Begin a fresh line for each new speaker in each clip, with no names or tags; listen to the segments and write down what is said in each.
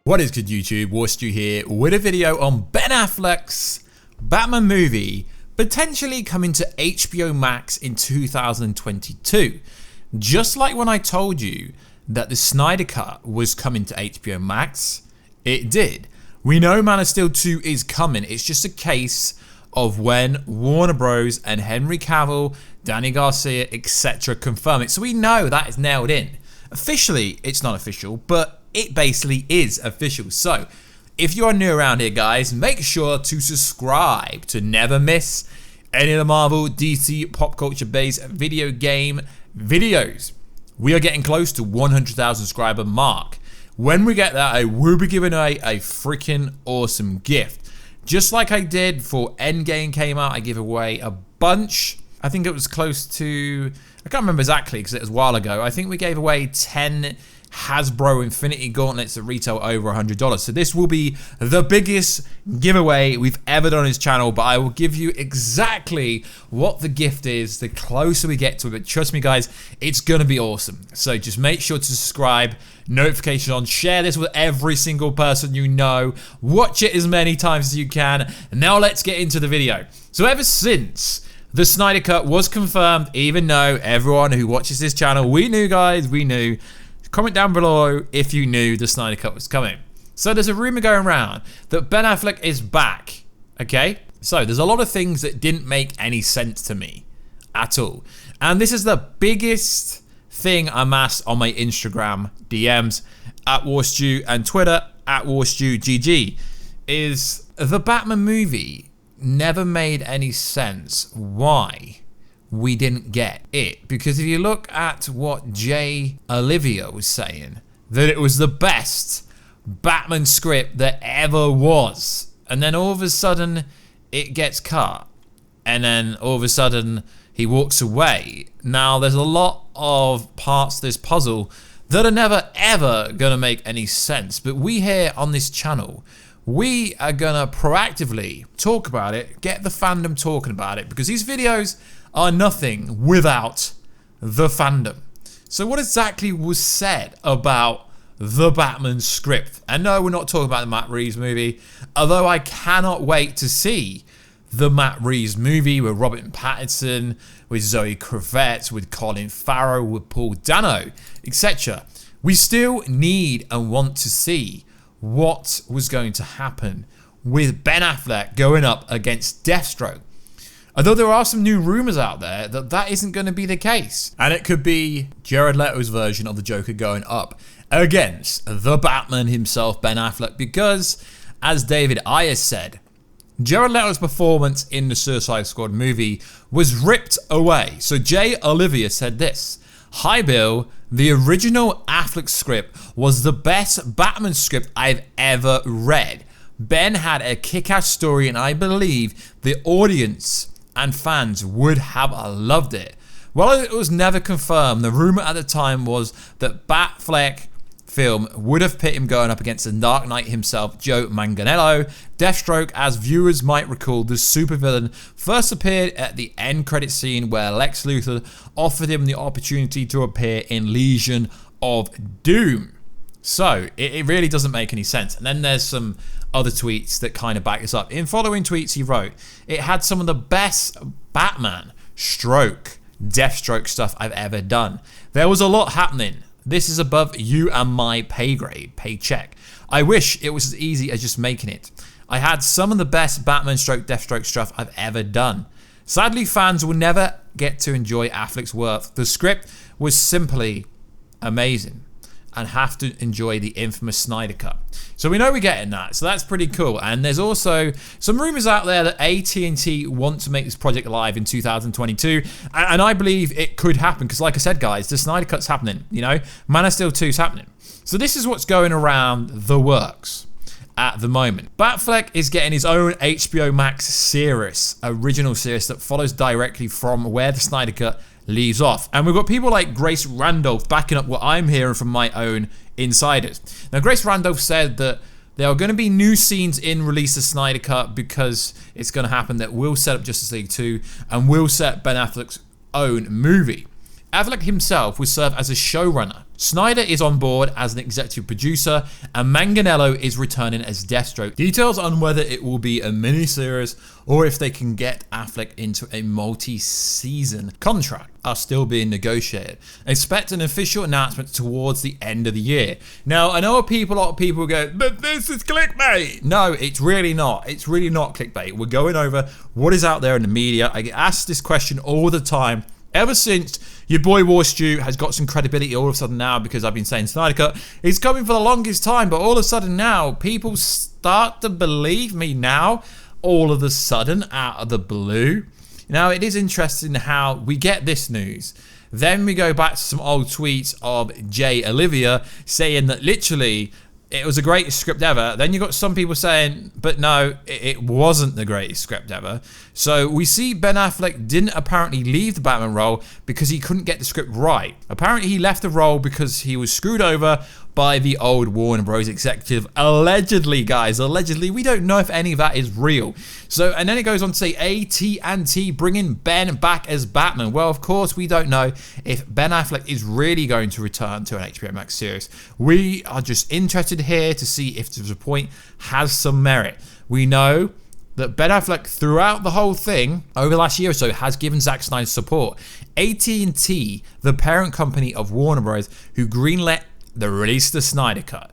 What is good, YouTube? Warstu here with a video on Ben Affleck's Batman movie potentially coming to HBO Max in 2022. Just like when I told you that the Snyder Cut was coming to HBO Max, it did. We know Man of Steel 2 is coming. It's just a case of when Warner Bros. And Henry Cavill, Danny Garcia, etc. confirm it. So we know that is nailed in. Officially, it's not official, but it basically is official. So if you are new around here, guys, make sure to subscribe to never miss any of the Marvel, DC, pop culture based video game videos. We are getting close to 100,000 subscriber mark. When we get that, I will be giving away a freaking awesome gift. Just like I did for EndGame came out, I give away a bunch. I think it was close to, I can't remember exactly because it was a while ago. I think we gave away 10 Hasbro Infinity Gauntlets that retail over $100. So this will be the biggest giveaway we've ever done on his channel, but I will give you exactly what the gift is the closer we get to it. But trust me, guys, it's going to be awesome. So just make sure to subscribe, notification on, share this with every single person you know, watch it as many times as you can. And now let's get into the video. So ever since the Snyder Cut was confirmed, even though everyone who watches this channel, we knew, guys, we knew. Comment down below if you knew the Snyder Cut was coming. So there's a rumor going around that Ben Affleck is back, okay? So there's a lot of things that didn't make any sense to me at all. And this is the biggest thing I'm asked on my Instagram DMs at Warstu and Twitter at WarstuGG is the Batman movie never made any sense. Why we didn't get it? Because if you look at what Jay Olivia was saying, that it was the best Batman script that ever was, and then all of a sudden it gets cut, and then all of a sudden he walks away. Now there's a lot of parts to this puzzle that are never ever gonna make any sense, but we here on this channel, we are gonna proactively talk about it, get the fandom talking about it, because these videos are nothing without the fandom. So what exactly was said about the Batman script? And no, we're not talking about the Matt Reeves movie, although I cannot wait to see the Matt Reeves movie with Robert Pattinson, with Zoe Kravitz, with Colin Farrell, with Paul Dano, etc. We still need and want to see what was going to happen with Ben Affleck going up against Deathstroke. Although there are some new rumors out there that that isn't going to be the case. And it could be Jared Leto's version of the Joker going up against the Batman himself, Ben Affleck, because, as David Ayers said, Jared Leto's performance in the Suicide Squad movie was ripped away. So Jay Olivia said this: "Hi Bill, the original Affleck script was the best Batman script I've ever read. Ben had a kick-ass story and I believe the audience and fans would have loved it." Well, it was never confirmed. The rumor at the time was that Batfleck film would have put him going up against the Dark Knight himself, Joe Manganiello. Deathstroke, as viewers might recall, the supervillain first appeared at the end credit scene where Lex Luthor offered him the opportunity to appear in Legion of Doom. So it really doesn't make any sense. And then there's some other tweets that kind of back this up. In following tweets he wrote, "It had some of the best Batman, stroke, Deathstroke stuff I've ever done. There was a lot happening. This is above you and my pay grade, paycheck. I wish it was as easy as just making it. I had some of the best Batman stroke Deathstroke stuff I've ever done. Sadly, fans will never get to enjoy Affleck's work. The script was simply amazing and have to enjoy the infamous Snyder Cut." So we know we're getting that, so that's pretty cool. And there's also some rumors out there that AT&T want to make this project live in 2022, and I believe it could happen, because like I said, guys, the Snyder Cut's happening, you know, Man of Steel 2's happening. So this is what's going around the works at the moment. Batfleck is getting his own HBO Max series, original series that follows directly from where the Snyder Cut leaves off. And we've got people like Grace Randolph backing up what I'm hearing from my own insiders. Now, Grace Randolph said that there are going to be new scenes in Release the Snyder Cut because it's going to happen that will set up Justice League 2 and will set Ben Affleck's own movie. Affleck himself will serve as a showrunner Snyder is on board as an executive producer, and Manganiello is returning as Deathstroke. Details on whether it will be a miniseries or if they can get Affleck into a multi-season contract are still being negotiated. Expect an official announcement towards the end of the year. Now, I know a lot of people go, but this is clickbait. No, it's really not. It's really not clickbait. We're going over what is out there in the media. I get asked this question all the time. Ever since your boy Warstu has got some credibility all of a sudden now, because I've been saying Snyder Cut is coming for the longest time, but all of a sudden now people start to believe me now, all of a sudden out of the blue. Now, it is interesting how we get this news. Then we go back to some old tweets of Jay Olivia saying that literally it was the greatest script ever. Then you got some people saying, but no, it wasn't the greatest script ever. So we see Ben Affleck didn't apparently leave the Batman role because he couldn't get the script right. Apparently he left the role because he was screwed over by the old Warner Bros. Executive. Allegedly, guys, allegedly. We don't know if any of that is real. So, and then it goes on to say AT&T bringing Ben back as Batman. Well, of course, we don't know if Ben Affleck is really going to return to an HBO Max series. We are just interested here to see if the point has some merit. We know that Ben Affleck, throughout the whole thing, over the last year or so, has given Zack Snyder support. AT&T, the parent company of Warner Bros., who greenlit the release of the Snyder Cut.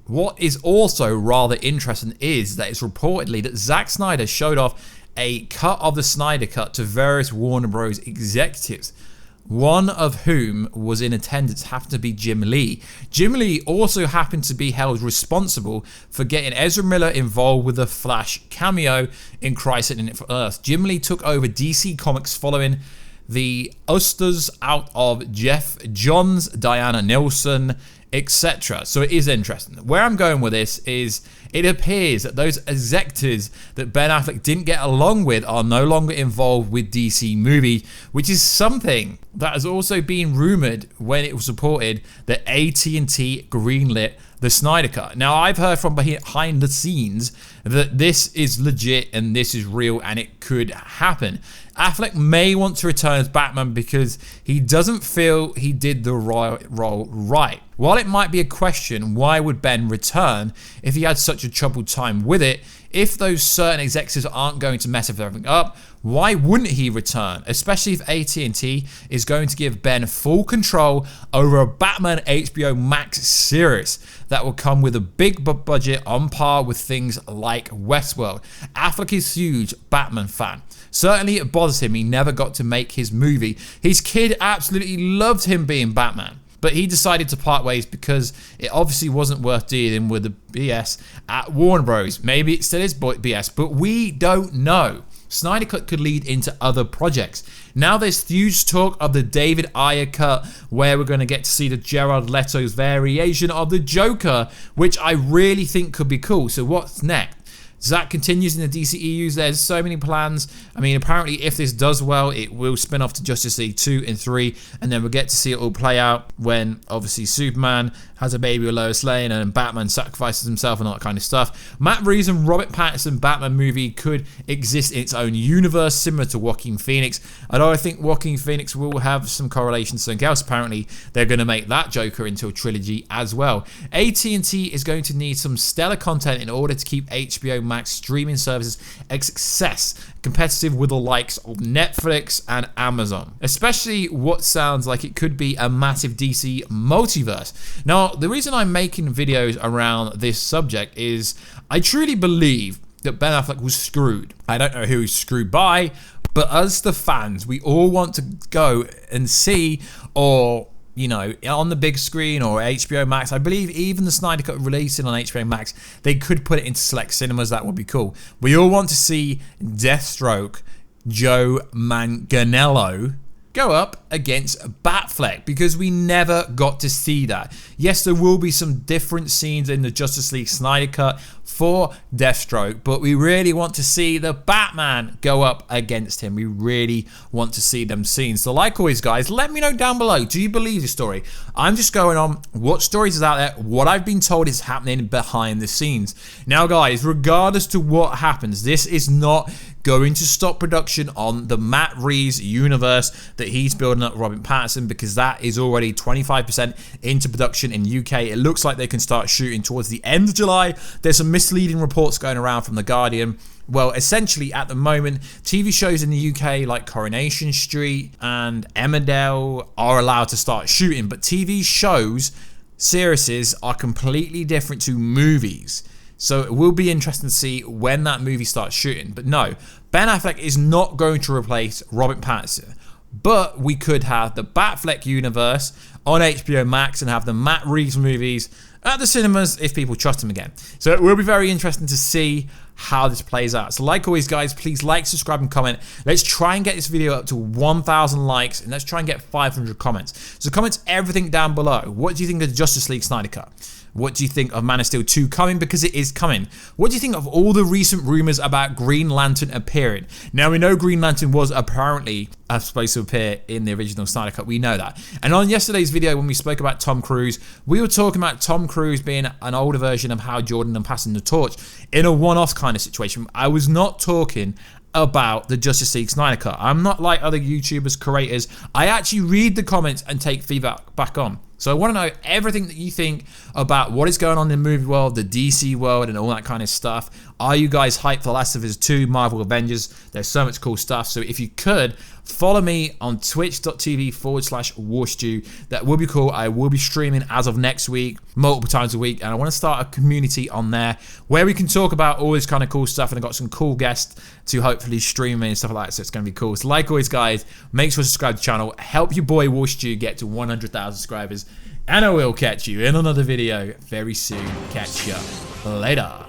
What is also rather interesting is that it's reportedly that Zack Snyder showed off a cut of the Snyder Cut to various Warner Bros. Executives, one of whom was in attendance, happened to be Jim Lee. Jim Lee also happened to be held responsible for getting Ezra Miller involved with the Flash cameo in Crisis on Infinite Earths. Jim Lee took over DC Comics following the usters out of Jeff Johns, Diana Nilsson, etc. So it is interesting. Where I'm going with this is it appears that those executives that Ben Affleck didn't get along with are no longer involved with DC movie, which is something that has also been rumored when it was reported that AT&T greenlit the Snyder Cut. Now, I've heard from behind the scenes that this is legit and this is real and it could happen. Affleck may want to return as Batman because he doesn't feel he did the role right. While it might be a question, why would Ben return if he had such a troubled time with it? If those certain executives aren't going to mess everything up, why wouldn't he return? Especially if AT&T is going to give Ben full control over a Batman HBO Max series that will come with a big budget on par with things like Westworld. Affleck is a huge Batman fan. Certainly it bothers him he never got to make his movie. His kid absolutely loved him being Batman. But he decided to part ways because it obviously wasn't worth dealing with the BS at Warner Bros. Maybe it still is BS, but we don't know. Snyder Cut could lead into other projects. Now there's huge talk of the David Ayer cut where we're going to get to see the Jared Leto's variation of the Joker, which I really think could be cool. So what's next? Zack continues in the DCEUs. There's so many plans. I mean, apparently if this does well, it will spin off to Justice League 2 and 3, and then we'll get to see it all play out when obviously Superman has a baby with Lois Lane and Batman sacrifices himself and all that kind of stuff. Matt Reeves and Robert Pattinson Batman movie could exist in its own universe, similar to Joaquin Phoenix. Although I think Joaquin Phoenix will have some correlation to something else. Apparently, they're going to make that Joker into a trilogy as well. AT&T is going to need some stellar content in order to keep HBO Max streaming services a success, competitive with the likes of Netflix and Amazon. Especially what sounds like it could be a massive DC multiverse. Now, the reason I'm making videos around this subject is I truly believe that Ben Affleck was screwed. I don't know who he's screwed by, but us, the fans, we all want to go and see, or you know, on the big screen or HBO Max. I believe even the Snyder Cut releasing on HBO Max, they could put it into select cinemas. That would be cool. We all want to see Deathstroke Joe Manganiello go up against Batfleck because we never got to see that. Yes, there will be some different scenes in the Justice League Snyder Cut for Deathstroke, but we really want to see the Batman go up against him. We really want to see them scenes. So like always, guys, let me know down below. Do you believe the story? I'm just going on what stories is out there, what I've been told is happening behind the scenes. Now, guys, regardless to what happens, this is not going to stop production on the Matt Reeves universe that he's building up Robert Pattinson because that is already 25% into production in UK. It looks like they can start shooting towards the end of July. There's some misleading reports going around from The Guardian. Well, essentially at the moment, TV shows in the UK like Coronation Street and Emmerdale are allowed to start shooting, but TV shows, series are completely different to movies. So it will be interesting to see when that movie starts shooting. But no, Ben Affleck is not going to replace Robert Pattinson. But we could have the Batfleck universe on HBO Max and have the Matt Reeves movies at the cinemas if people trust him again. So it will be very interesting to see how this plays out. So like always, guys, please like, subscribe, and comment. Let's try and get this video up to 1,000 likes, and let's try and get 500 comments. So comment everything down below. What do you think of the Justice League Snyder Cut? What do you think of Man of Steel 2 coming? Because it is coming. What do you think of all the recent rumors about Green Lantern appearing? Now, we know Green Lantern was apparently supposed to appear in the original Snyder Cut. We know that. And on yesterday's video, when we spoke about Tom Cruise, we were talking about Tom Cruise being an older version of Hal Jordan and passing the torch in a one-off kind of situation. I was not talking about the Justice League Snyder Cut. I'm not like other YouTubers, creators. I actually read the comments and take feedback back on. So I want to know everything that you think about what is going on in the movie world, the DC world, and all that kind of stuff. Are you guys hyped for The Last of Us 2, Marvel Avengers? There's so much cool stuff. So if you could, follow me on twitch.tv/Warstu. That would be cool. I will be streaming as of next week, multiple times a week. And I want to start a community on there where we can talk about all this kind of cool stuff. And I've got some cool guests to hopefully stream and stuff like that. So it's going to be cool. So like always, guys, make sure to subscribe to the channel. Help your boy Warstu get to 100,000 subscribers. And I will catch you in another video very soon. Catch ya later.